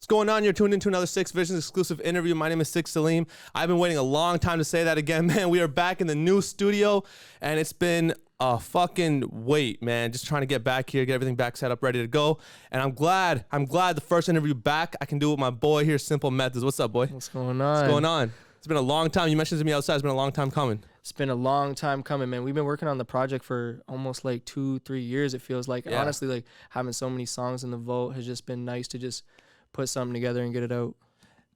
What's going on? You're tuned into another Six Visions exclusive interview. My name is Sik Saleem. I've been waiting a long time to say that again, man. We are back in the new studio, and it's been a fucking wait, man. Just trying to get back here, get everything back set up, ready to go. And I'm glad the first interview back. I can do it with my boy here, Simplemethods. What's up, boy? What's going on? What's going on? It's been a long time. You mentioned to me outside. It's been a long time coming. It's been a long time coming, man. We've been working on the project for almost like 2-3 years, it feels like. And honestly, like having so many songs in the vault has just been nice to just put something together and get it out.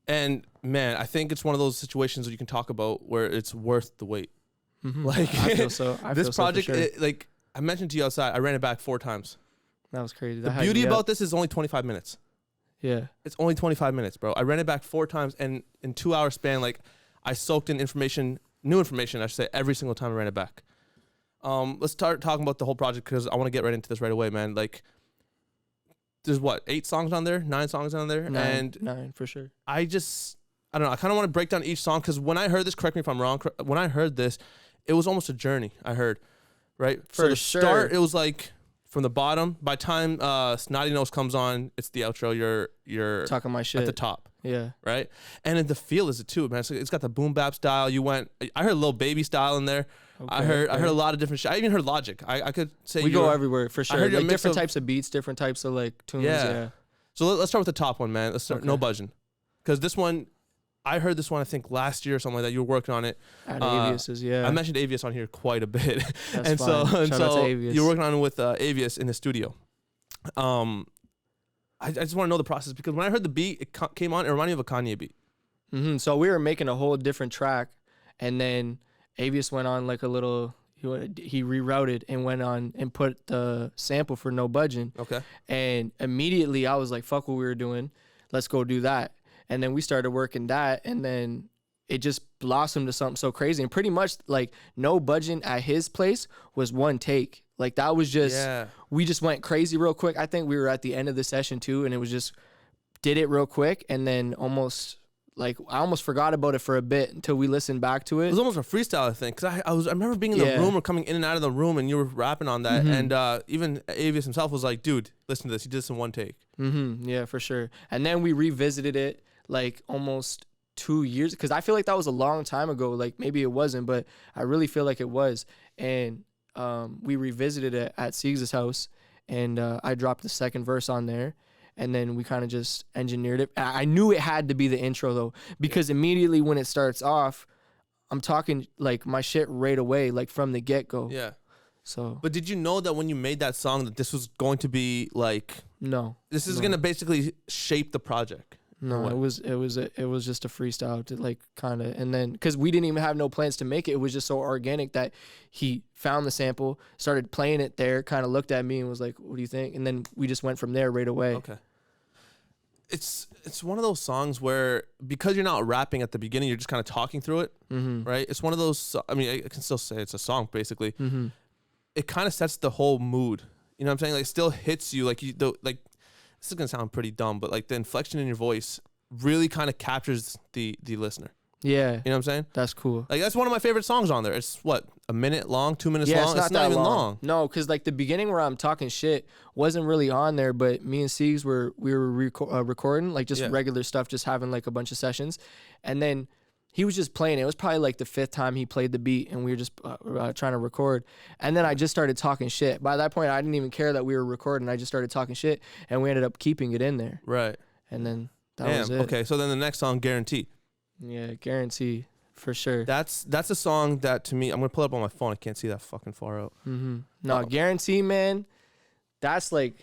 And man, I think it's one of those situations that you can talk about where it's worth the wait. Mm-hmm. Like I feel so. This project, for sure. like I mentioned to you outside, I ran it back 4 times. That was crazy. The beauty about this is only 25 minutes. Yeah. It's only 25 minutes, bro. I ran it back 4 times, and in 2 hour span, like I soaked in information, new information, I should say, every single time I ran it back. Let's start talking about the whole project because I want to get right into this right away, man. Like, there's what, 8 songs on there, 9 songs on there, Nine for sure. I don't know. I kind of want to break down each song because when I heard this, correct me if I'm wrong. When I heard this, it was almost a journey. I heard, right? For so the sure. start, it was like from the bottom. By the time Snotty Nose comes on, it's the outro. You're talking my shit at the top. Yeah. Right. And then the feel is it too, man. It's got the boom bap style. I heard Lil Baby style in there. Okay, I heard a lot of different shit. I even heard Logic. I could say we go everywhere for sure. heard Like different types of beats, different types of like tunes. Yeah. So let's start with the top one, man. Let's start No Budging, because this one, I heard this one I think last year or something like that. You were working on it. At Avius's, yeah. I mentioned Avius on here quite a bit. That's and fine. so Shout out to Avius. you're working on it with Avius in the studio. I just want to know the process because when I heard the beat, it came on. It reminded me of a Kanye beat. Mm-hmm. So we were making a whole different track, and then Avius went on like a little. He rerouted and went on and put the sample for No Budging. Okay. And immediately I was like, "Fuck what we were doing, let's go do that." And then we started working that, and then it just blossomed to something so crazy. And pretty much like No Budging at his place was one take. Like that was just, we just went crazy real quick. I think we were at the end of the session too, and it was just, did it real quick, and then I almost forgot about it for a bit until we listened back to it. It was almost a freestyle, I think, because I remember being in the room or coming in and out of the room, and you were rapping on that, and even Avius himself was like, "Dude, listen to this. He did this in one take." Mm-hmm. Yeah, for sure. And then we revisited it like almost 2 years, because I feel like that was a long time ago. Like maybe it wasn't, but I really feel like it was. And we revisited it at Siegs' house, and I dropped the second verse on there. And then we kind of just engineered it. I knew it had to be the intro though, because immediately when it starts off, I'm talking like my shit right away, like from the get-go. Yeah. So. But did you know that when you made that song that this was going to be like? No. This is gonna basically shape the project. No, it was just a freestyle to like kind of, and then because we didn't even have no plans to make it, it was just so organic that he found the sample, started playing it there, kind of looked at me and was like, "What do you think?" And then we just went from there right away. Okay. It's one of those songs where because you're not rapping at the beginning, you're just kind of talking through it, right? It's one of those. I mean, I can still say it's a song basically. It kind of sets the whole mood. You know what I'm saying? Like, it still hits you like like. This is gonna sound pretty dumb, but like the inflection in your voice really kind of captures the listener. Yeah. You know what I'm saying? That's cool. Like that's one of my favorite songs on there. It's what, a minute long, 2 minutes long? It's not even long. No, because like the beginning where I'm talking shit wasn't really on there, but me and Siegs we were recording like just regular stuff, just having like a bunch of sessions, and then he was just playing it. It was probably like the 5th time he played the beat, and we were just trying to record. And then I just started talking shit. By that point, I didn't even care that we were recording. I just started talking shit, and we ended up keeping it in there. Right. And then that was it. Okay, so then the next song, Guarantee. Yeah, Guarantee, for sure. That's a song that, to me, I'm going to pull it up on my phone. I can't see that fucking far out. No, Guarantee, man, that's like,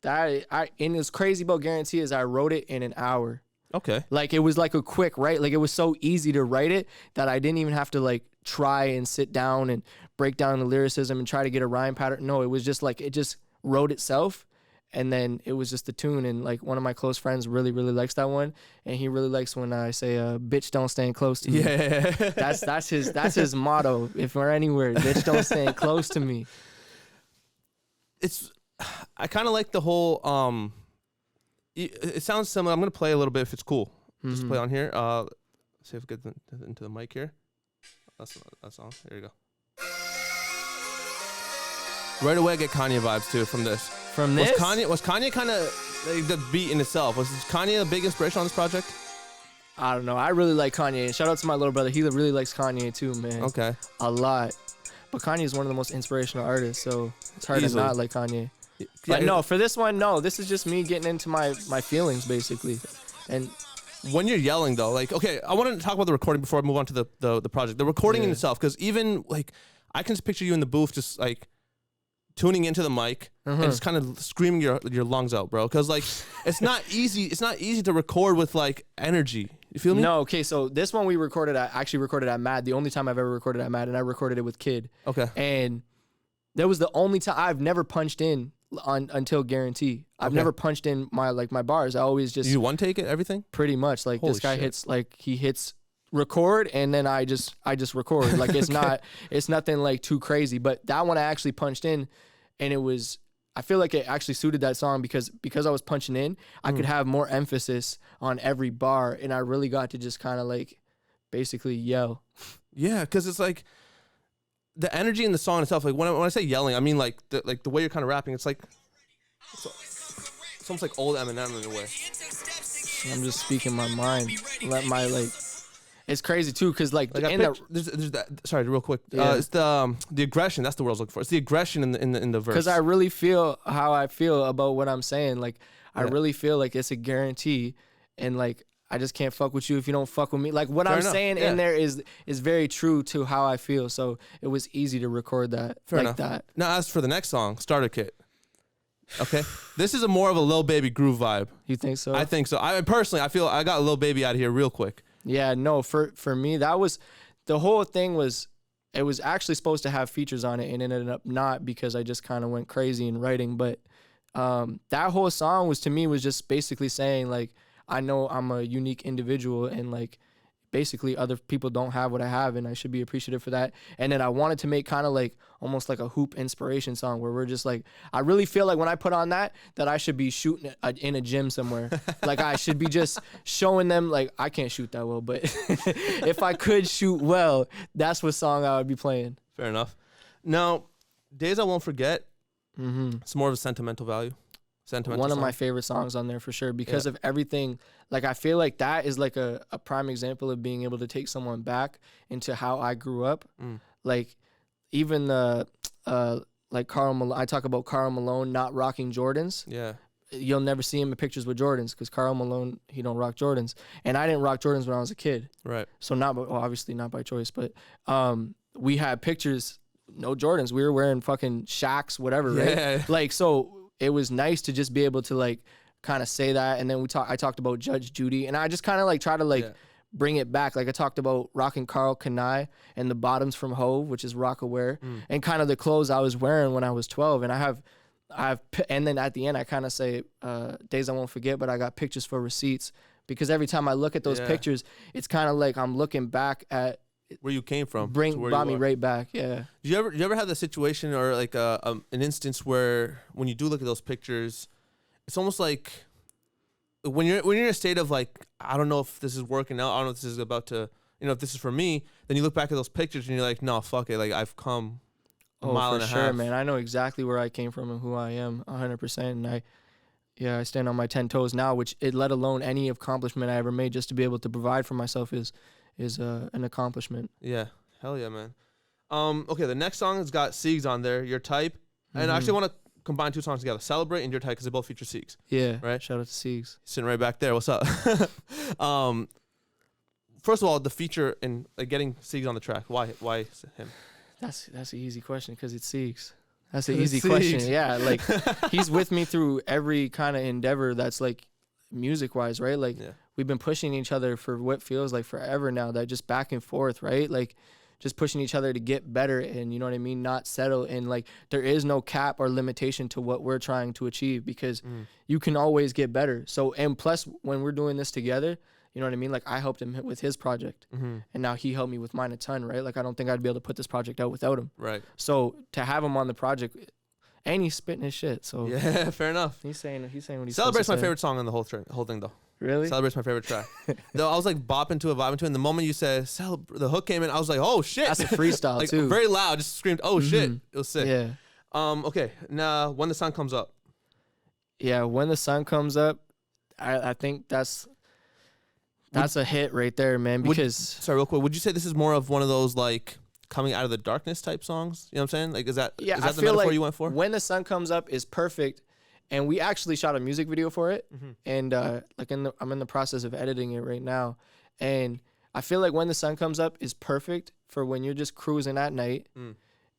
and what's crazy about Guarantee is I wrote it in an hour. Okay. Like it was like a quick, right? Like it was so easy to write it that I didn't even have to like try and sit down and break down the lyricism and try to get a rhyme pattern. No, it was just like, it just wrote itself, and then it was just the tune. And like one of my close friends really, really likes that one, and he really likes when I say, "Bitch, don't stand close to me." Yeah. That's his motto. If we're anywhere, bitch, don't stand close to me. I kind of like the whole it sounds similar. I'm gonna play a little bit if it's cool. Just play on here. See if we get into the mic here. That's all. There you go. Right away, I get Kanye vibes too from this. From this? Was Kanye kind of like the beat in itself? Was Kanye a big inspiration on this project? I don't know. I really like Kanye. And shout out to my little brother. He really likes Kanye too, man. Okay. A lot. But Kanye is one of the most inspirational artists, so it's hard to not like Kanye. But no, for this one, no. This is just me getting into my feelings, basically. And when you're yelling, though, like, okay, I wanted to talk about the recording before I move on to the project. The recording in itself, because even, like, I can just picture you in the booth just, like, tuning into the mic and just kind of screaming your lungs out, bro. Because, like, it's not easy. It's not easy to record with, like, energy. You feel me? No, okay, so this one we actually recorded at Mad. The only time I've ever recorded at Mad, and I recorded it with Kid. Okay. And that was the only time I've never punched in until Guarantee. I've never punched in my bars. I always just... You one take it, everything? Pretty much. Like, Holy this guy shit. he hits record, and then I just record. Like, it's it's nothing, like, too crazy. But that one I actually punched in, and it was... I feel like it actually suited that song because I was punching in, I could have more emphasis on every bar, and I really got to just kind of like basically yell. Yeah, because it's like the energy in the song itself. Like when I say yelling, I mean like the way you're kind of rapping. It's like it's almost like old Eminem in a way. I'm just speaking my mind. Let my like. It's crazy too, cause like there's that. Sorry, real quick. It's the aggression. That's the word I was looking for. It's the aggression in the verse. Cause I really feel how I feel about what I'm saying. Like I really feel like it's a guarantee, and like I just can't fuck with you if you don't fuck with me. Like what I'm saying in there is very true to how I feel. So it was easy to record that that. Now as for the next song, Starter Kit. Okay, this is more of a Lil Baby groove vibe. You think so? I think so. I personally, I feel I got Lil Baby out of here real quick. Yeah, no, for me, that was, the whole thing was, it was actually supposed to have features on it and it ended up not because I just kind of went crazy in writing. But that whole song was, to me, was just basically saying, like, I know I'm a unique individual and, like, basically other people don't have what I have and I should be appreciative for that. And then I wanted to make kind of like almost like a hoop inspiration song where we're just like, I really feel like when I put on that I should be shooting in a gym somewhere. Like I should be just showing them, like, I can't shoot that well, but if I could shoot well, that's what song I would be playing. Fair enough. Now, Days I Won't Forget, it's more of a sentimental value. One of my favorite songs on there for sure because of everything. Like I feel like that is like a prime example of being able to take someone back into how I grew up. Like even like Karl Malone, I talk about Karl Malone not rocking Jordans. Yeah. You'll never see him in pictures with Jordans because Karl Malone, he don't rock Jordans. And I didn't rock Jordans when I was a kid. Right. So obviously not by choice, but we had pictures, no Jordans. We were wearing fucking Shaqs, whatever, right? Yeah. Like, so it was nice to just be able to like kind of say that. And then I talked about Judge Judy, and I just kind of like try to like bring it back. Like I talked about rocking Karl Kanai and the bottoms from Hove, which is Rockaware, and kind of the clothes I was wearing when I was 12. And and then at the end I kind of say Days I Won't Forget, but I got pictures for receipts, because every time I look at those pictures, it's kind of like I'm looking back at where you came from. Brought me right back. Yeah. Do you ever have the situation or like an instance where when you do look at those pictures, it's almost like when you're in a state of like, I don't know if this is working out, I don't know if this is about to, if this is for me, then you look back at those pictures and you're like, no, fuck it, like I've come a mile and a half. For sure, man. I know exactly where I came from and who I am 100%. And I stand on my 10 toes now, which let alone any accomplishment I ever made, just to be able to provide for myself is an accomplishment. Yeah. Hell yeah, man. Okay, the next song has got Siegs on there, Your Type. And I actually want to combine two songs together, Celebrate and Your Type, because they both feature Siegs. Yeah. Right? Shout out to Siegs. Sitting right back there. What's up? First of all, the feature in getting Siegs on the track. Why him? That's an easy question because it's Siegs. That's an easy question. Yeah, like he's with me through every kind of endeavor that's like music-wise, right? Like we've been pushing each other for what feels like forever now, that just back and forth, right? Like just pushing each other to get better and, you know what I mean, not settle. And like there is no cap or limitation to what we're trying to achieve, because you can always get better. So, and plus when we're doing this together, you know what I mean? Like I helped him with his project and now he helped me with mine a ton, right? Like I don't think I'd be able to put this project out without him. Right. So to have him on the project, and he's spitting his shit. So yeah, fair enough. He's saying what he's Celebrate's my favorite song on the whole thing though. Really? Celebrate's my favorite track. Though I was like bopping to it, vibing to it. And the moment you said the hook came in, I was like, oh shit. That's a freestyle like, too. Very loud, just screamed, oh shit. It was sick. Yeah. Okay. Now when the sun comes up. Yeah, When the Sun Comes Up, I think that's a hit right there, man. Because sorry, real quick, would you say this is more of one of those like coming out of the darkness type songs? You know what I'm saying? Like, is that the metaphor like you went for? When the Sun Comes Up is perfect, and we actually shot a music video for it, and I'm in the process of editing it right now, and I feel like When the Sun Comes Up is perfect for when you're just cruising at night.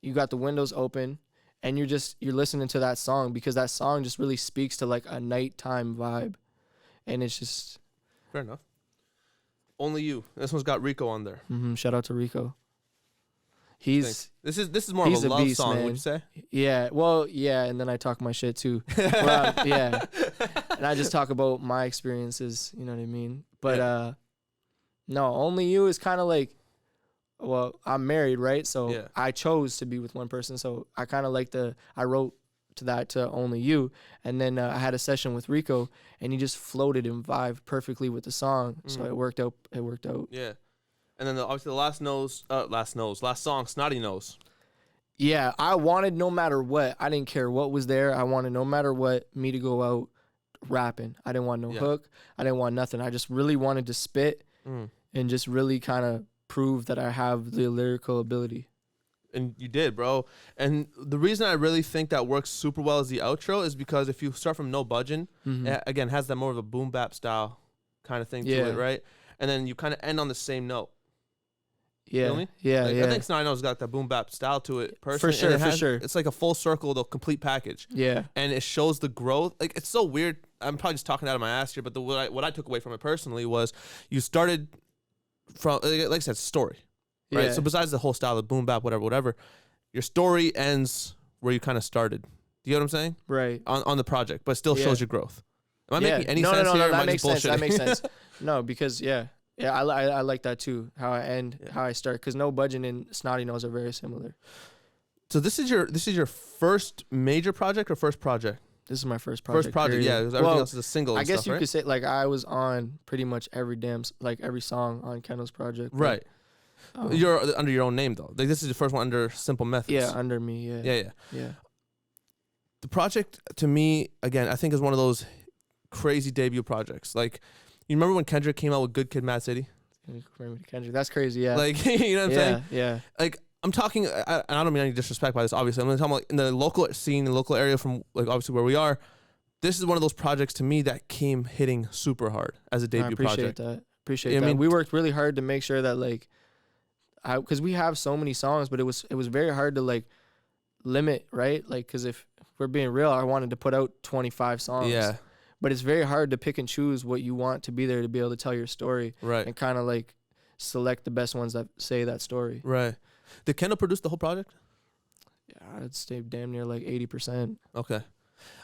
You got the windows open, and you're listening to that song, because that song just really speaks to like a nighttime vibe, and it's just fair enough. Only You. This one's got Rico on there. Shout out to Rico. This is more of a love beast, song, man. would you say? Yeah, well, yeah, and then I talk my shit too. Yeah, and I just talk about my experiences. You know what I mean? But no, Only You is kind of like, well, I'm married, right? So I chose to be with one person. So I kind of like I wrote to Only You, and then I had a session with Rico, and he just floated and vibed perfectly with the song. So it worked out. Yeah. And then obviously the last song, Snotty Nose. Yeah, I wanted, no matter what, I didn't care what was there. I wanted, no matter what, me to go out rapping. I didn't want no hook. I didn't want nothing. I just really wanted to spit and just really kind of prove that I have the lyrical ability. And you did, bro. And the reason I really think that works super well as the outro is because if you start from No Budgin', it, again, has that more of a boom bap style kind of thing to it, right? And then you kind of end on the same note. Yeah, you know what I mean? Yeah. I think Snotty Nose got that boom bap style to it personally. For sure. It's like a full circle, the complete package. Yeah. And it shows the growth. Like, it's so weird. I'm probably just talking out of my ass here, but what I took away from it personally was you started from, like I said, story. Right. Yeah. So besides the whole style of boom bap, whatever, your story ends where you kind of started. Do you know what I'm saying? Right. On the project, but still shows your growth. Am I making any sense No, here? that makes sense. That makes sense. No, because I like that too. How I end, how I start, because No Budgin' and Snotty Nose are very similar. So this is your first major project or first project? This is my first project. First project, yeah. Because everything else is a single. I guess stuff, you right? could say, like, I was on pretty much every song on Kendall's project. Right. You're under your own name though. Like, this is the first one under Simple Methods. Yeah, under me. Yeah. The project, to me, again, I think is one of those crazy debut projects. Like, you remember when Kendrick came out with Good Kid, Mad City? Kendrick, that's crazy. Yeah. Like, you know what I'm saying? Yeah. Like, I'm talking, I don't mean any disrespect by this, obviously. I'm talking about in the local scene, the local area from, like, obviously where we are. This is one of those projects to me that came hitting super hard as a debut project. I appreciate that. I mean, we worked really hard to make sure that, like, because we have so many songs, but it was very hard to, like, limit, right? Like, because if we're being real, I wanted to put out 25 songs. Yeah. But it's very hard to pick and choose what you want to be there to be able to tell your story. Right. And kind of, like, select the best ones that say that story. Right. Did Kendall produce the whole project? Yeah, I'd say damn near like 80%. Okay.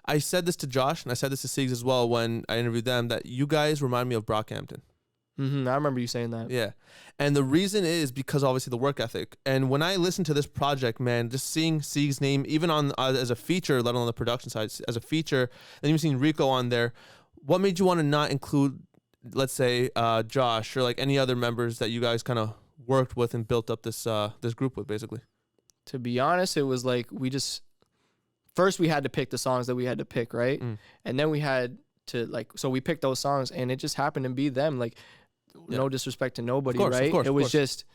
I said this to Josh, and I said this to Siegs as well when I interviewed them, that you guys remind me of Brockhampton. I remember you saying that. Yeah. And the reason is because obviously the work ethic. And when I listened to this project, man, just seeing Siegs' name, even on as a feature, let alone the production side, as a feature, and even seeing Rico on there, what made you want to not include, let's say, Josh or like any other members that you guys kind of worked with and built up this this group with, basically? To be honest, it was like first we had to pick the songs that we had to pick, right? And then we had to, like, so we picked those songs, and it just happened to be them. Like, no disrespect to nobody, right? It was just,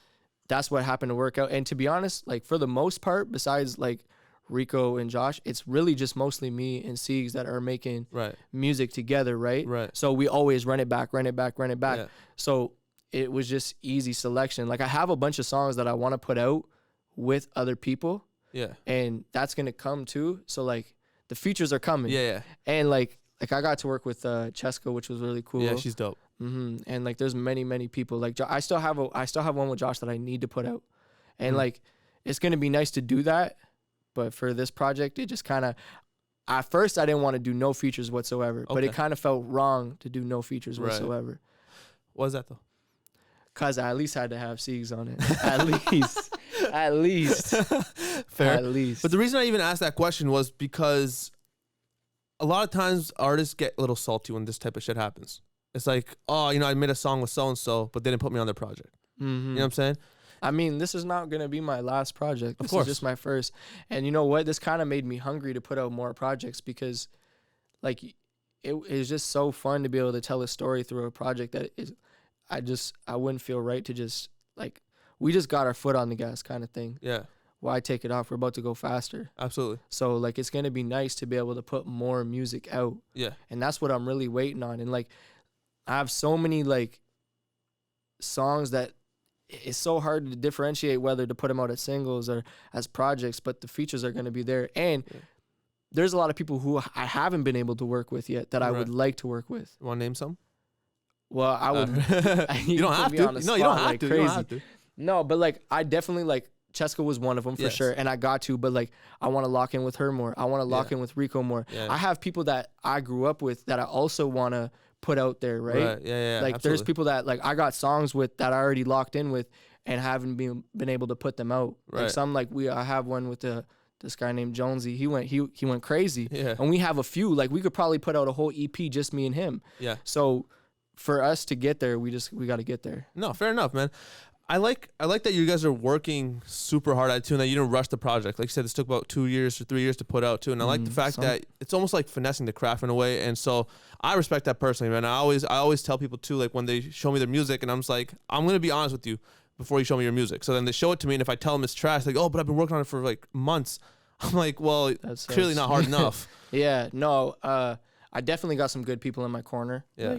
that's what happened to work out. And to be honest, like, for the most part, besides like Rico and Josh, it's really just mostly me and Siegs that are making music together, right? Right. So we always run it back. Yeah. So it was just easy selection. Like, I have a bunch of songs that I want to put out with other people. Yeah. And that's going to come too. So, like, the features are coming. Yeah. And like I got to work with Cheska, which was really cool. Yeah, she's dope. And like, there's many people. Like, I still have one with Josh that I need to put out. And like, it's going to be nice to do that. But for this project, it just kind of, at first I didn't want to do no features whatsoever, but it kind of felt wrong to do no features whatsoever. What is that though? Cause I at least had to have Siegs on it. At least. Fair. At least. But the reason I even asked that question was because a lot of times artists get a little salty when this type of shit happens. It's like, oh, I made a song with so-and-so, but they didn't put me on their project. You know what I'm saying? I mean, this is not going to be my last project. This is just my first. And you know what? This kind of made me hungry to put out more projects because, like it is just so fun to be able to tell a story through a project that is, I wouldn't feel right to just like, we just got our foot on the gas kind of thing. Yeah. Why take it off? We're about to go faster. Absolutely. So like, it's going to be nice to be able to put more music out. Yeah. And that's what I'm really waiting on. And like, I have so many like songs that it's so hard to differentiate whether to put them out as singles or as projects, but the features are going to be there. And there's a lot of people who I haven't been able to work with yet that I would like to work with. You want to name some? Well, I would. You don't have to. No, you don't have to. You don't have to. No, but like, I definitely like, Cheska was one of them for sure. And I got to, but like, I want to lock in with her more. I want to lock in with Rico more. Yeah. I have people that I grew up with that I also want to put out there, right? Yeah. Like, absolutely. There's people that like I got songs with that I already locked in with and haven't been able to put them out. Right. Like some, like I have one with this guy named Jonesy. He went crazy. Yeah. And we have a few. Like, we could probably put out a whole EP just me and him. Yeah. So for us to get there, we got to get there. No, fair enough, man. I like that you guys are working super hard at it too, and that you didn't rush the project. Like you said, this took about 2 years or 3 years to put out too. And I like the fact that it's almost like finessing the craft in a way. And so I respect that personally, man. I always tell people too, like when they show me their music, and I'm just like, I'm gonna be honest with you before you show me your music. So then they show it to me, and if I tell them it's trash, like, oh, but I've been working on it for like months. I'm like, well, it's clearly not hard enough. Yeah, no, I definitely got some good people in my corner. Yeah.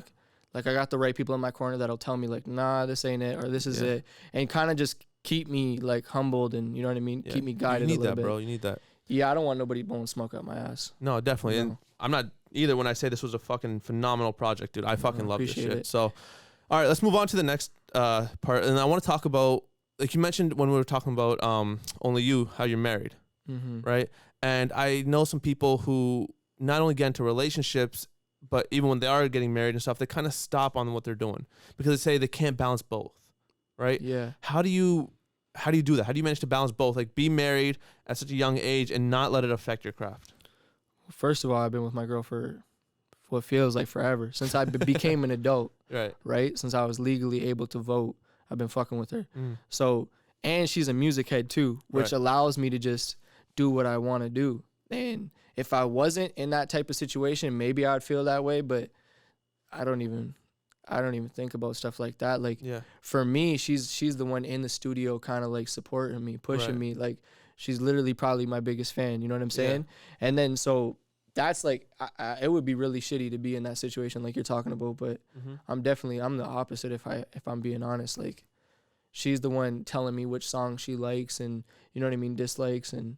Like I got the right people in my corner that'll tell me like, nah, this ain't it, or this is it, and kind of just keep me like humbled, and you know what I mean, keep me guided a little bit. You need that, bro. You need that. Yeah, I don't want nobody blowing smoke out my ass. No, definitely. No. And I'm not either when I say this was a fucking phenomenal project, dude. I fucking love this shit. So, all right, let's move on to the next part, and I want to talk about, like you mentioned when we were talking about Only You, how you're married, right? And I know some people who not only get into relationships, but even when they are getting married and stuff, they kind of stop on what they're doing because they say they can't balance both, right? Yeah. How do you do that? How do you manage to balance both? Like, be married at such a young age and not let it affect your craft? First of all, I've been with my girl for what feels like forever, since I became an adult. Right? Since I was legally able to vote, I've been fucking with her. So, and she's a music head too, which allows me to just do what I want to do. And if I wasn't in that type of situation, maybe I'd feel that way, but I don't even think about stuff like that. Like, for me, she's the one in the studio kind of like supporting me, pushing me. Like, she's literally probably my biggest fan, you know what I'm saying? And then so that's like, it would be really shitty to be in that situation like you're talking about, but I'm the opposite if I'm being honest. Like, she's the one telling me which song she likes and, you know what I mean, dislikes, and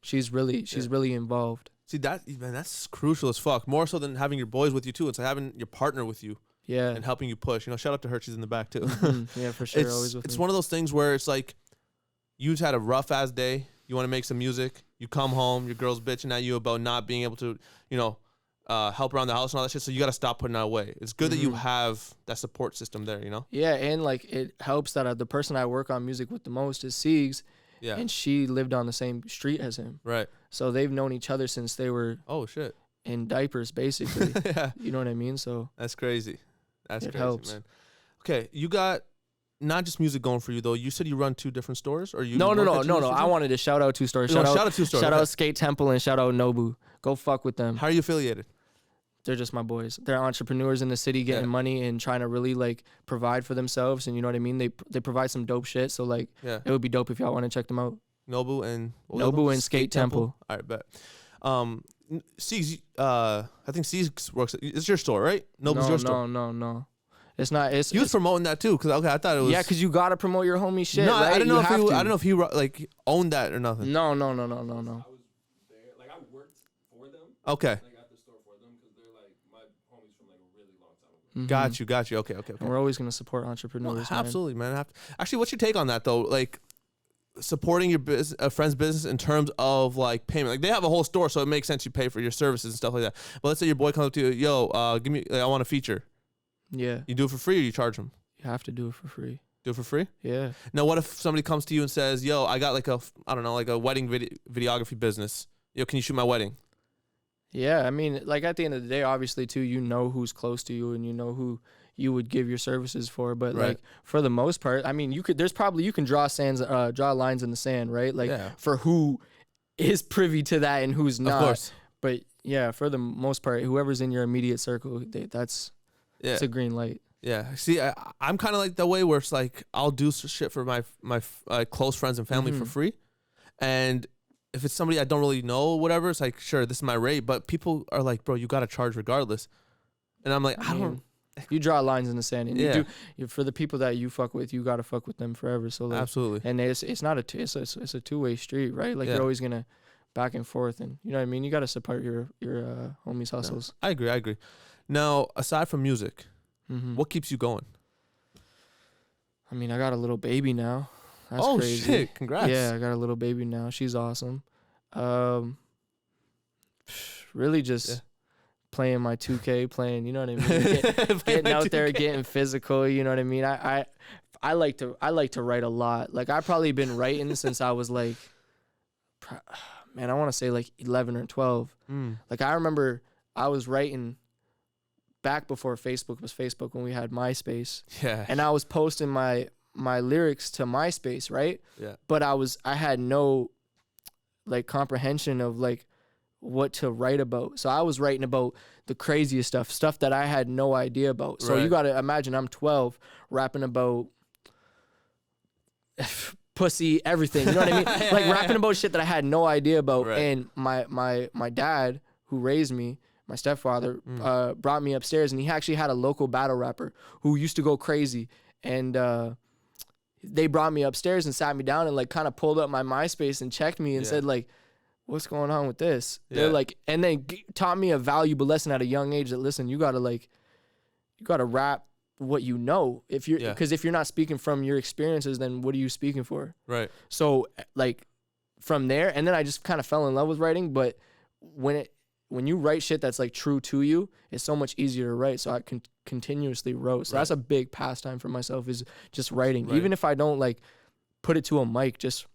she's really involved. See, that's crucial as fuck. More so than having your boys with you too. It's like having your partner with you. Yeah. And helping you push. You know, shout out to her. She's in the back too. Yeah, for sure. Always with it's me. One of those things where it's like, you've had a rough ass day. You want to make some music. You come home. Your girl's bitching at you about not being able to, you know, help around the house and all that shit. So you got to stop putting that away. It's good that you have that support system there, you know? Yeah. And like, it helps that the person I work on music with the most is Siegs. Yeah. And she lived on the same street as him. Right. So they've known each other since they were in diapers, basically. Yeah. You know what I mean? So that's crazy. That's crazy, helps. Man. Okay, you got not just music going for you though. You said you run 2 different stores, or you? No. I wanted to shout out 2 stores. Shout out 2 stores. Shout out Skate Temple and shout out Nobu. Go fuck with them. How are you affiliated? They're just my boys. They're entrepreneurs in the city getting money and trying to really like provide for themselves. And you know what I mean? They provide some dope shit. So like, it would be dope if y'all want to check them out. Nobu and Skate Temple. All right, bet. Siegs, I think Siegs works. It's your store, right? Nobu's your store. No. It's not. You was promoting that too, because I thought it was. Yeah, because you gotta promote your homie shit. No, right? I don't know if he like owned that or nothing. No. I was there, like I worked for them. Okay. Like at the store for them, because they're like my homies from like a really long time Got ago. you. Okay. And we're always gonna support entrepreneurs. Well, absolutely, man. Actually, what's your take on that though? Like, supporting your a friend's business in terms of like payment. Like, they have a whole store, so it makes sense you pay for your services and stuff like that. But let's say your boy comes up to you, yo, give me, like, I want a feature. Yeah. You do it for free, or you charge him? You have to do it for free. Do it for free? Yeah. Now, what if somebody comes to you and says, yo, I got like a wedding videography business. Yo, can you shoot my wedding? Yeah, I mean, like at the end of the day, obviously too, you know who's close to you and you know who you would give your services for, but like for the most part, I mean, you can draw lines in the sand, right? Like for who is privy to that and who's not. Of course. But Yeah, for the most part, whoever's in your immediate circle, that's it's a green light. Yeah. See, I'm kind of like that way where it's like I'll do shit for my close friends and family for free, and if it's somebody I don't really know, whatever, it's like sure, this is my rate. But people are like, bro, you gotta charge regardless, and I'm like, I don't. You draw lines in the sand, and for the people that you fuck with, you gotta fuck with them forever. So like, absolutely, and it's not it's a two-way street, right? Like you're always gonna back and forth, and you know what I mean. You gotta support your homies' hustles. No, I agree. Now, aside from music, what keeps you going? I mean, I got a little baby now. That's crazy. Shit! Congrats. Yeah, I got a little baby now. She's awesome. Really just playing my 2K, playing. You know what I mean? Getting out there, getting physical. You know what I mean? I like to write a lot. Like I've probably been writing since I was like, man, I want to say like 11 or 12. Like I remember I was writing back before Facebook was Facebook, when we had MySpace. Yeah. And I was posting my lyrics to MySpace, right? Yeah. But I had no like comprehension of like what to write about. So I was writing about the craziest stuff that I had no idea about. So you got to imagine I'm 12 rapping about pussy, everything. You know what I mean? Like rapping about shit that I had no idea about. Right. And my dad, who raised me, my stepfather, brought me upstairs, and he actually had a local battle rapper who used to go crazy. And they brought me upstairs and sat me down and like kind of pulled up my MySpace and checked me and said like, what's going on with this? They're like, and then taught me a valuable lesson at a young age that, listen, you gotta rap what you know. If you're, because if you're not speaking from your experiences, then what are you speaking for? Right. So like from there, and then I just kind of fell in love with writing. But when you write shit that's like true to you, it's so much easier to write. So I continuously wrote. So that's a big pastime for myself, is just writing. Even if I don't like put it to a mic, just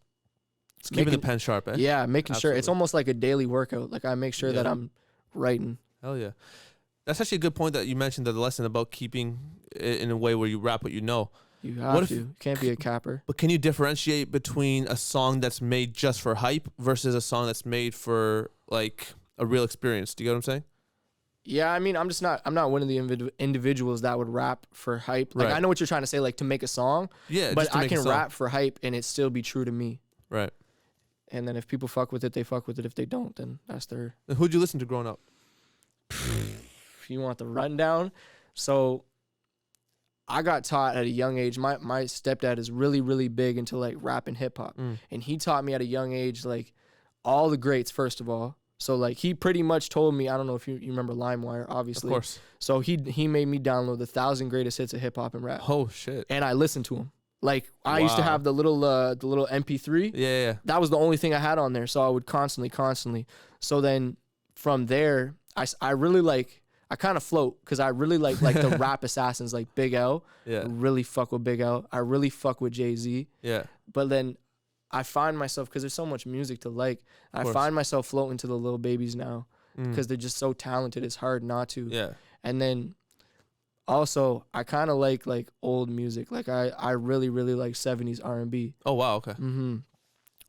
keeping the pen sharp, eh? Yeah, making sure. It's almost like a daily workout. Like I make sure that I'm writing. Hell yeah. That's actually a good point that you mentioned, the lesson about keeping it in a way where you rap what you know. You have to. You can't be a capper. But can you differentiate between a song that's made just for hype versus a song that's made for like a real experience? Do you get what I'm saying? Yeah, I mean, I'm not one of the individuals that would rap for hype. Like I know what you're trying to say, like to make a song. Yeah, but I can rap for hype and it still be true to me. Right. And then if people fuck with it, they fuck with it. If they don't, then that's their. And who'd you listen to growing up? If you want the rundown, so I got taught at a young age. My stepdad is really, really big into like rap and hip hop, and he taught me at a young age like all the greats. First of all, so like he pretty much told me, I don't know if you remember LimeWire, obviously. Of course. So he made me download the 1,000 greatest hits of hip hop and rap. Oh shit! And I listened to him. Like I used to have the little MP3. Yeah. That was the only thing I had on there, so I would constantly. So then from there, I really like. I kind of float because I really like the rap assassins like Big L. Yeah. I really fuck with Big L. I really fuck with Jay-Z. Yeah. But then I find myself, because there's so much music to like, I find myself floating to the Lil Babies now because they're just so talented. It's hard not to. Yeah. And then also I kind of like old music. Like I really, really like 70s R&B. Oh, wow. Okay.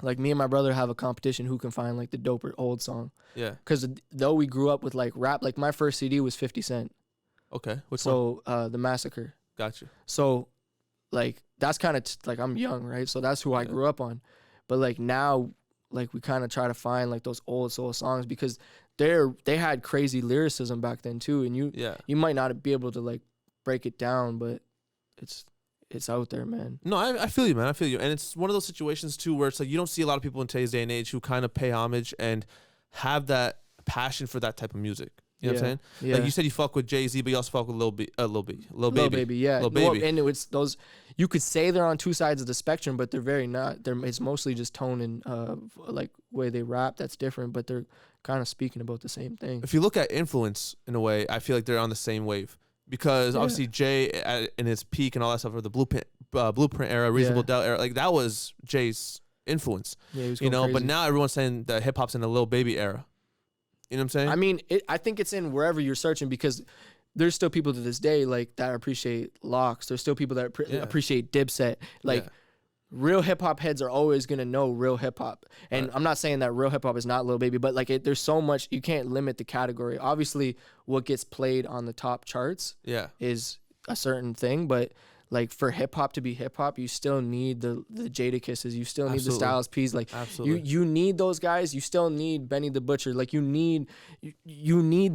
Like me and my brother have a competition who can find like the doper old song. Yeah. Because though we grew up with like rap, like my first CD was 50 Cent. Okay. Which one? So The Massacre. Gotcha. So like that's kind of like I'm young, right? So that's who I grew up on. But like now, like we kind of try to find like those old soul songs because they had crazy lyricism back then too, and you might not be able to like break it down, but it's out there, man. No, I feel you, man. I feel you. And it's one of those situations, too, where it's like you don't see a lot of people in today's day and age who kind of pay homage and have that passion for that type of music. You know what I'm saying? Yeah. Like you said you fuck with Jay-Z, but you also fuck with Lil Baby. Yeah. Lil Baby. Well, and it's those, you could say they're on two sides of the spectrum, but they're very not. It's mostly just tone and like way they rap that's different, but they're kind of speaking about the same thing. If you look at influence, in a way, I feel like they're on the same wave. Because obviously Jay in his peak and all that stuff, or the Blueprint era, Reasonable Doubt era, like that was Jay's influence. Yeah, he was going crazy. But now everyone's saying that hip hop's in the Lil Baby era. You know what I'm saying? I mean, I think it's in wherever you're searching, because there's still people to this day like that appreciate Locks. There's still people that appreciate Dipset. Like real hip hop heads are always gonna know real hip hop. And I'm not saying that real hip hop is not Lil Baby, but like there's so much, you can't limit the category. Obviously, what gets played on the top charts is a certain thing, but like for hip hop to be hip hop, you still need the Jadakisses, you still need the Styles P's, like you need those guys. You still need Benny the Butcher, like you need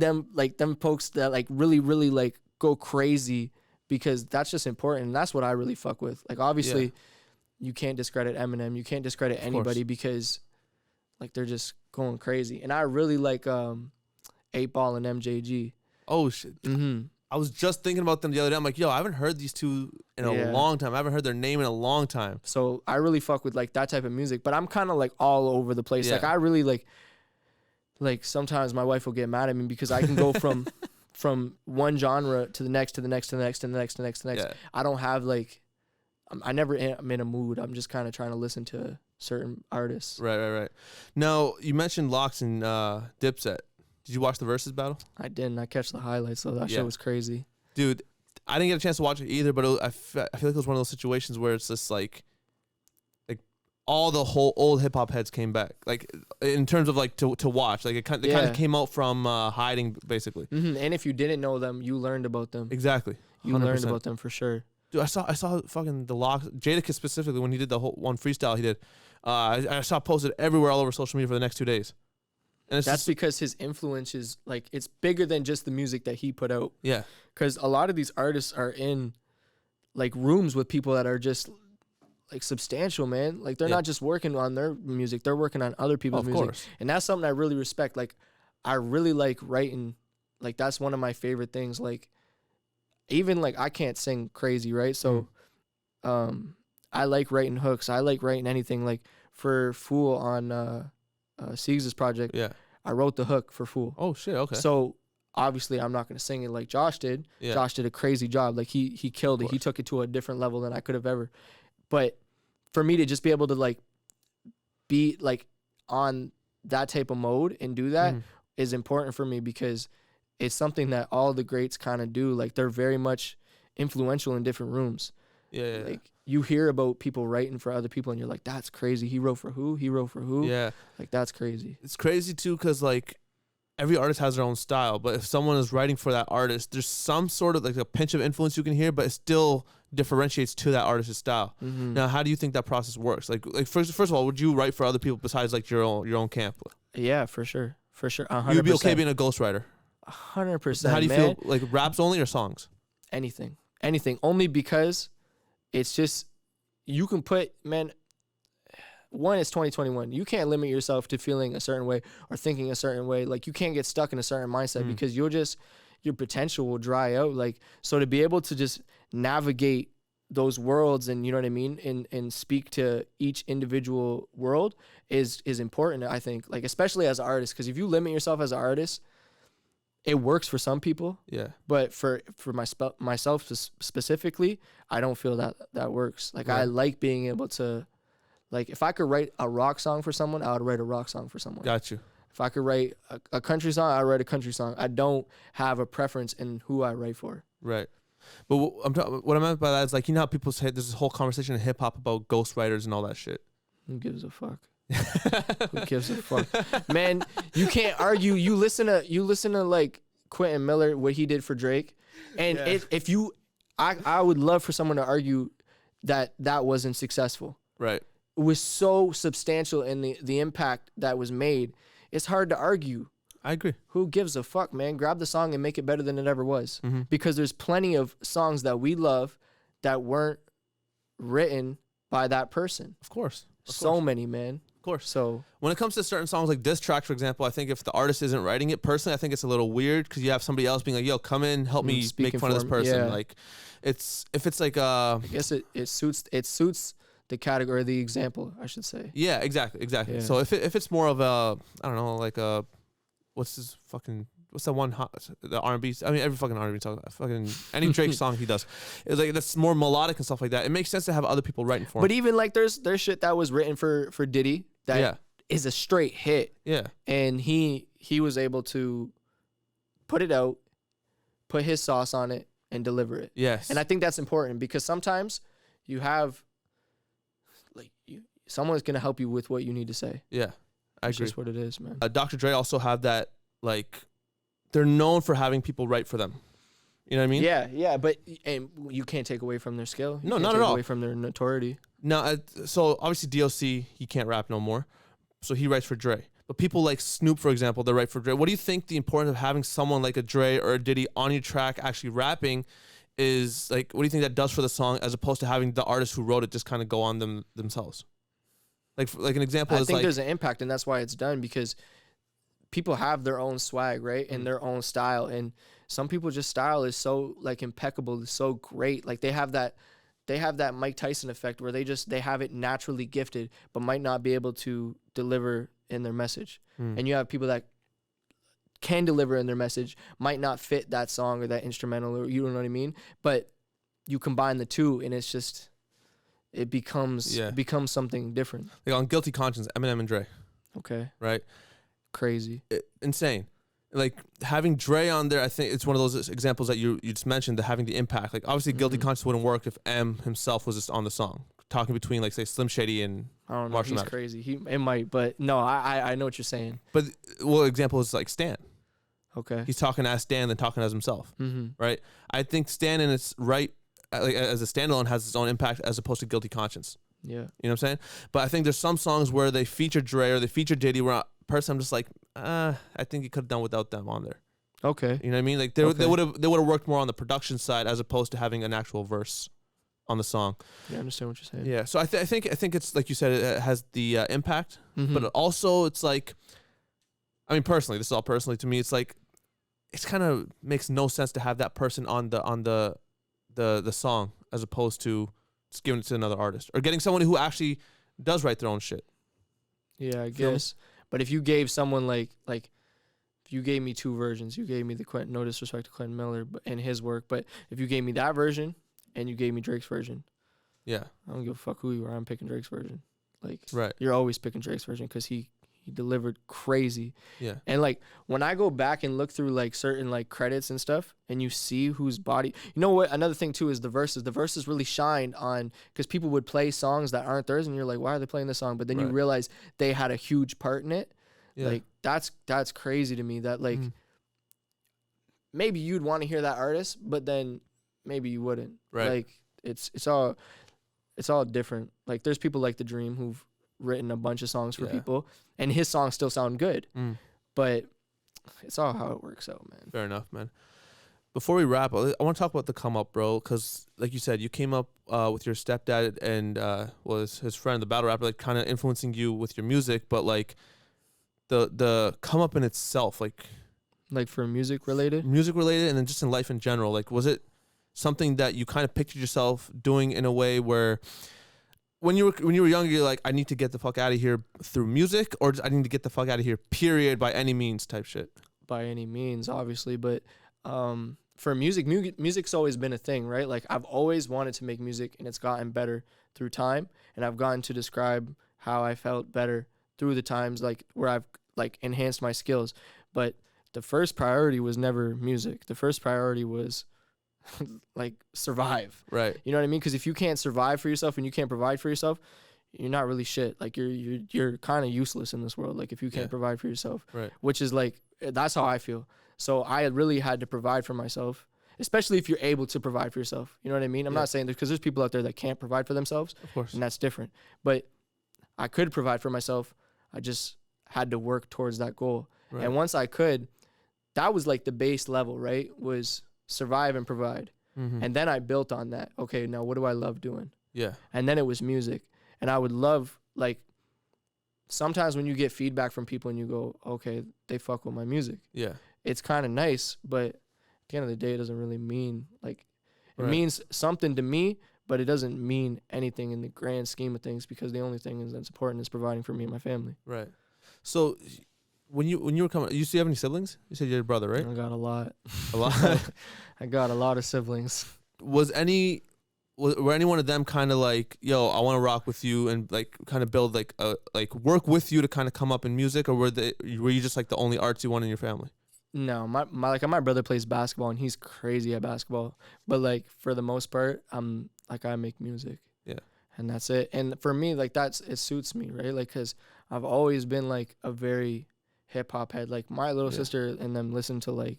them, like them folks that like really like go crazy, because that's just important. And that's what I really fuck with. Like obviously. You can't discredit Eminem. You can't discredit anybody because, like, they're just going crazy. And I really like 8 Ball and MJG. Oh shit! I was just thinking about them the other day. I'm like, yo, I haven't heard these two in a long time. I haven't heard their name in a long time. So I really fuck with like that type of music. But I'm kind of like all over the place. Like I really like sometimes my wife will get mad at me because I can go from one genre to the next to the next to the next to the next to the next to the next. I don't have like. I never am in a mood. I'm just kind of trying to listen to certain artists. Right. Now, you mentioned Lox and Dipset. Did you watch the Versus battle? I didn't. I catch the highlights, so that show was crazy. Dude, I didn't get a chance to watch it either, but I feel like it was one of those situations where it's just like all the whole old hip hop heads came back, like in terms of like to watch. Like they kind of came out from hiding, basically. And if you didn't know them, you learned about them. Exactly. 100%. You learned about them for sure. Dude, I saw fucking the Lox, Jadakiss specifically, when he did the whole one freestyle he did. I saw posted everywhere all over social media for the next 2 days. And that's because his influence is like, it's bigger than just the music that he put out. Yeah. Because a lot of these artists are in like rooms with people that are just like substantial, man. Like they're not just working on their music, they're working on other people's music. Course. And that's something I really respect. Like I really like writing. Like that's one of my favorite things. Like, even like I can't sing crazy, right? So I like writing hooks. I like writing anything. Like for Fool on Siegs' project, I wrote the hook for Fool. Oh shit, okay. So obviously I'm not gonna sing it like Josh did. Josh did a crazy job. Like he killed it. He took it to a different level than I could have ever. But for me to just be able to like be like on that type of mode and do that is important for me, because it's something that all the greats kind of do. Like they're very much influential in different rooms. Yeah. Like you hear about people writing for other people and you're like, that's crazy. He wrote for who? He wrote for who? Yeah. Like that's crazy. It's crazy too, because like every artist has their own style, but if someone is writing for that artist, there's some sort of like a pinch of influence you can hear, but it still differentiates to that artist's style. Now, how do you think that process works? Like first of all, would you write for other people besides like your own camp? Yeah, for sure. 100%. You'd be okay being a ghostwriter? 100%. How do you feel? Like raps only or songs? Anything. Only because it's just, you can put, man, one, it's 2021. You can't limit yourself to feeling a certain way or thinking a certain way. Like you can't get stuck in a certain mindset because your potential will dry out. Like, so to be able to just navigate those worlds and, you know what I mean, and speak to each individual world is important, I think. Like, especially as an artist, because if you limit yourself as an artist, it works for some people. Yeah. But for myself specifically, I don't feel that works. Like I like being able to, like if I could write a rock song for someone, I would write a rock song for someone. Got you. If I could write a country song, I write a country song. I don't have a preference in who I write for. Right. But what I meant by that is like, you know how people say there's this whole conversation in hip hop about ghostwriters and all that shit. Who gives a fuck? Who gives a fuck? Man, you can't argue. You listen to like Quentin Miller, what he did for Drake. And I would love for someone to argue that wasn't successful. Right. It was so substantial in the impact that was made. It's hard to argue. I agree. Who gives a fuck, man? Grab the song and make it better than it ever was. Because there's plenty of songs that we love that weren't written by that person. Of course. So many, man. Of course. So when it comes to certain songs like diss tracks, for example, I think if the artist isn't writing it, personally, I think it's a little weird because you have somebody else being like, yo, come in, help me make fun of this person. Yeah. Like if it's like I guess it suits the category, the example, I should say. Yeah, exactly. Yeah. So if it's more of a, I don't know, like a, what's that one the R&B? I mean, every fucking R&B song, fucking any Drake song he does, it's like that's more melodic and stuff like that. It makes sense to have other people writing for him. But even like there's shit that was written for Diddy that is a straight hit. Yeah. And he was able to put it out, put his sauce on it, and deliver it. Yes. And I think that's important because sometimes you have like someone's gonna help you with what you need to say. Yeah, I It's agree. just what it is, man. Dr. Dre also have that, like, they're known for having people write for them. You know what I mean? Yeah, but and you can't take away from their skill. You No, can't not take at all. away from their notoriety. Now, so obviously DOC, he can't rap no more, so he writes for Dre. But people like Snoop, for example, they write for Dre. What do you think the importance of having someone like a Dre or a Diddy on your track actually rapping is? Like, what do you think that does for the song as opposed to having the artist who wrote it just kind of go on themselves? Like an example I is think like, there's an impact, and that's why it's done, because people have their own swag, right, and their own style, and some people just style is so like impeccable, is so great. Like they have that Mike Tyson effect where they have it naturally gifted, but might not be able to deliver in their message. And you have people that can deliver in their message, might not fit that song or that instrumental, or you know what I mean. But you combine the two, and it's just it becomes something different. like on Guilty Conscience, Eminem and Dre, Okay, right? crazy. Insane. Like having Dre on there, I think it's one of those examples that you just mentioned, that having the impact. Like obviously Guilty Conscience wouldn't work if M himself was just on the song, talking between like say Slim Shady and I don't know. Marshall He's Mathers. crazy. It might, but no, I know what you're saying. But example is like Stan. Okay. He's talking as Stan than talking as himself, right? I think Stan in its right, like as a standalone, has its own impact as opposed to Guilty Conscience. Yeah. You know what I'm saying? But I think there's some songs where they feature Dre or they feature Diddy where personally I'm just like, I think you could have done without them on there. Okay. You know what I mean? Like they would have worked more on the production side as opposed to having an actual verse on the song. Yeah, I understand what you're saying. Yeah. So I think it's like you said, it has the impact, but also it's like, I mean, personally, this is all personally to me. It's like, it's kind of makes no sense to have that person on the song as opposed to just giving it to another artist or getting someone who actually does write their own shit. Yeah, I Feel me? guess. But if you gave someone like if you gave me two versions, you gave me the no disrespect to Quentin Miller and his work, but if you gave me that version and you gave me Drake's version, Yeah. I don't give a fuck who you are. I'm picking Drake's version. Like, Right. you're always picking Drake's version because he delivered crazy. Yeah. And like when I go back and look through like certain like credits and stuff, and you see whose body, you know what? Another thing too is the verses. The verses really shined on because people would play songs that aren't theirs, and you're like, why are they playing this song? But then you Right. realize they had a huge part in it. Yeah. Like that's crazy to me. That like maybe you'd want to hear that artist, but then maybe you wouldn't. Right. Like it's all different. Like there's people like The Dream who've written a bunch of songs for Yeah. people, and his songs still sound good. But it's all how it works out, man. Fair enough, man. Before we wrap, I want to talk about the come up, bro, because like you said, you came up with your stepdad and was his friend, the battle rapper, like kind of influencing you with your music, but like the come up in itself, Like for music related. and then just in life in general, like was it something that you kind of pictured yourself doing in a way where when you were younger, you're like, I need to get the fuck out of here through music, or I need to get the fuck out of here, period, by any means type shit? By any means, obviously, but for music's always been a thing, right? Like I've always wanted to make music, and it's gotten better through time, and I've gotten to describe how I felt better through the times, like where I've like enhanced my skills. But the first priority was never music. The first priority was like survive. Right. You know what I mean? Because if you can't survive for yourself and you can't provide for yourself, you're not really shit. Like you're kind of useless in this world. Like if you can't provide for yourself, Right. which is like that's how I feel. So I really had to provide for myself, especially if you're able to provide for yourself. You know what I mean? I'm not saying that because there's people out there that can't provide for themselves, Of course. and that's different. But I could provide for myself. I just had to work towards that goal. Right. And once I could, that was like the base level, right? Was survive and provide. And then I built on that. Okay, now what do I love doing? Yeah. And then it was music. And I would love, like, sometimes when you get feedback from people and you go, okay, they fuck with my music. Yeah. It's kind of nice, but at the end of the day, it doesn't really mean, like, it Right. means something to me, but it doesn't mean anything in the grand scheme of things because the only thing that's important is providing for me and my family. Right. So when you were coming, you still have any siblings? You said you had a brother, right? I got a lot. A lot. I got a lot of siblings. Were any one of them kind of like, yo, I want to rock with you and like kind of build like work with you to kind of come up in music, or were you just like the only artsy one in your family? No, my brother plays basketball and he's crazy at basketball. But like for the most part, I make music. Yeah. and that's it. And for me, like it suits me, right? Like, cause I've always been like a very hip hop head. Like my little sister and them listen to like,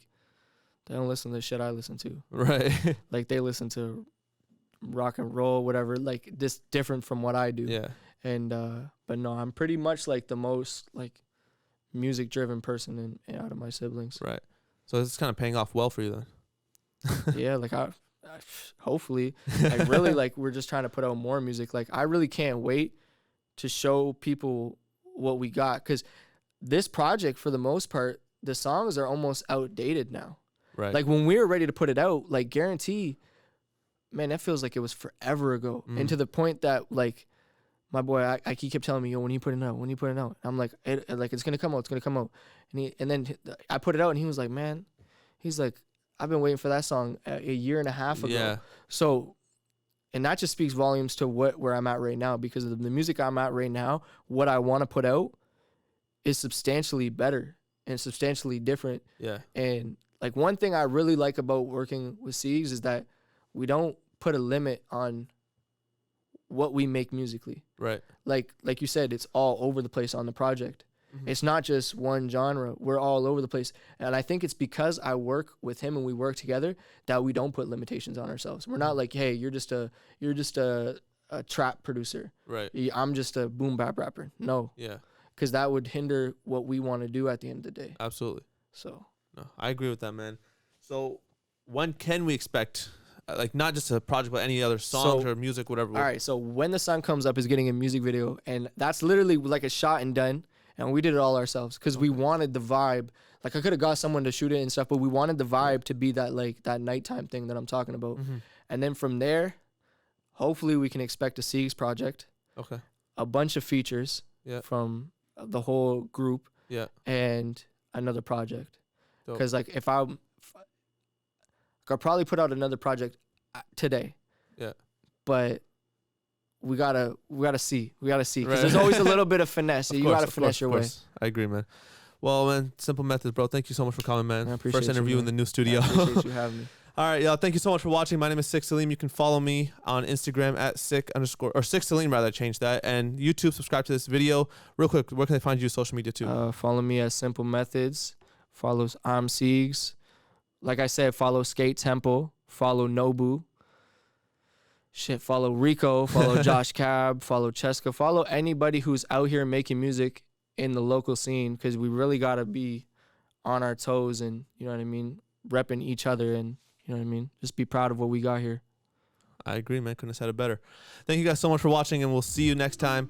they don't listen to the shit I listen to. Right. Like they listen to rock and roll, whatever, like this different from what I do. Yeah. And but no, I'm pretty much like the most like music driven person in out of my siblings. Right. So it's kind of paying off well for you then. Yeah, like I hopefully, like really, like we're just trying to put out more music. Like I really can't wait to show people what we got, because this project, for the most part, the songs are almost outdated now. Right. Like when we were ready to put it out, like guarantee, man, that feels like it was forever ago. And to the point that like my boy, he kept telling me, yo, when you put it out, when you put it out, I'm like, it's gonna come out, it's gonna come out. And then I put it out, and he was like, man, he's like, I've been waiting for that song a year and a half ago. Yeah. So, and that just speaks volumes to where I'm at right now, because of the music I'm at right now. What I want to put out is substantially better and substantially different. Yeah. And like one thing I really like about working with Sigs is that we don't put a limit on what we make musically. Right. Like you said, it's all over the place on the project. Mm-hmm. It's not just one genre. We're all over the place. And I think it's because I work with him and we work together that we don't put limitations on ourselves. We're not like, hey, you're just a trap producer. Right. I'm just a boom bap rapper. No. Yeah. Because that would hinder what we want to do at the end of the day. Absolutely. So. No, I agree with that, man. So when can we expect, like, not just a project, but any other songs or music, whatever? All right. So When the Sun Comes Up is getting a music video, and that's literally like a shot and done. And we did it all ourselves because we wanted the vibe. Like I could have got someone to shoot it and stuff, but we wanted the vibe to be that like that nighttime thing that I'm talking about. Mm-hmm. And then from there, hopefully we can expect a Sigs project. Okay. A bunch of features from the whole group. Yeah. And another project. Because like if I'll probably put out another project today. Yeah. But we gotta see because there's always a little bit of finesse. You gotta finesse your way. I agree, man. Well, man, Simple Methods, bro. Thank you so much for coming, man. I appreciate First interview you, in the new studio. I appreciate you having me. All right, y'all. Thank you so much for watching. My name is Sik Saleem. You can follow me on Instagram at Sik Saleem, rather. I changed that. And YouTube. Subscribe to this video. Real quick, where can they find you social media too? Follow me at Simple Methods. Follows I'm Sigs. Like I said, follow Skate Temple. Follow Nobu. Follow Rico, follow Josh Cab, follow Cheska, follow anybody who's out here making music in the local scene, because we really got to be on our toes and, you know what I mean, repping each other and, you know what I mean, just be proud of what we got here. I agree, man. Couldn't have said it better. Thank you guys so much for watching, and we'll see you next time.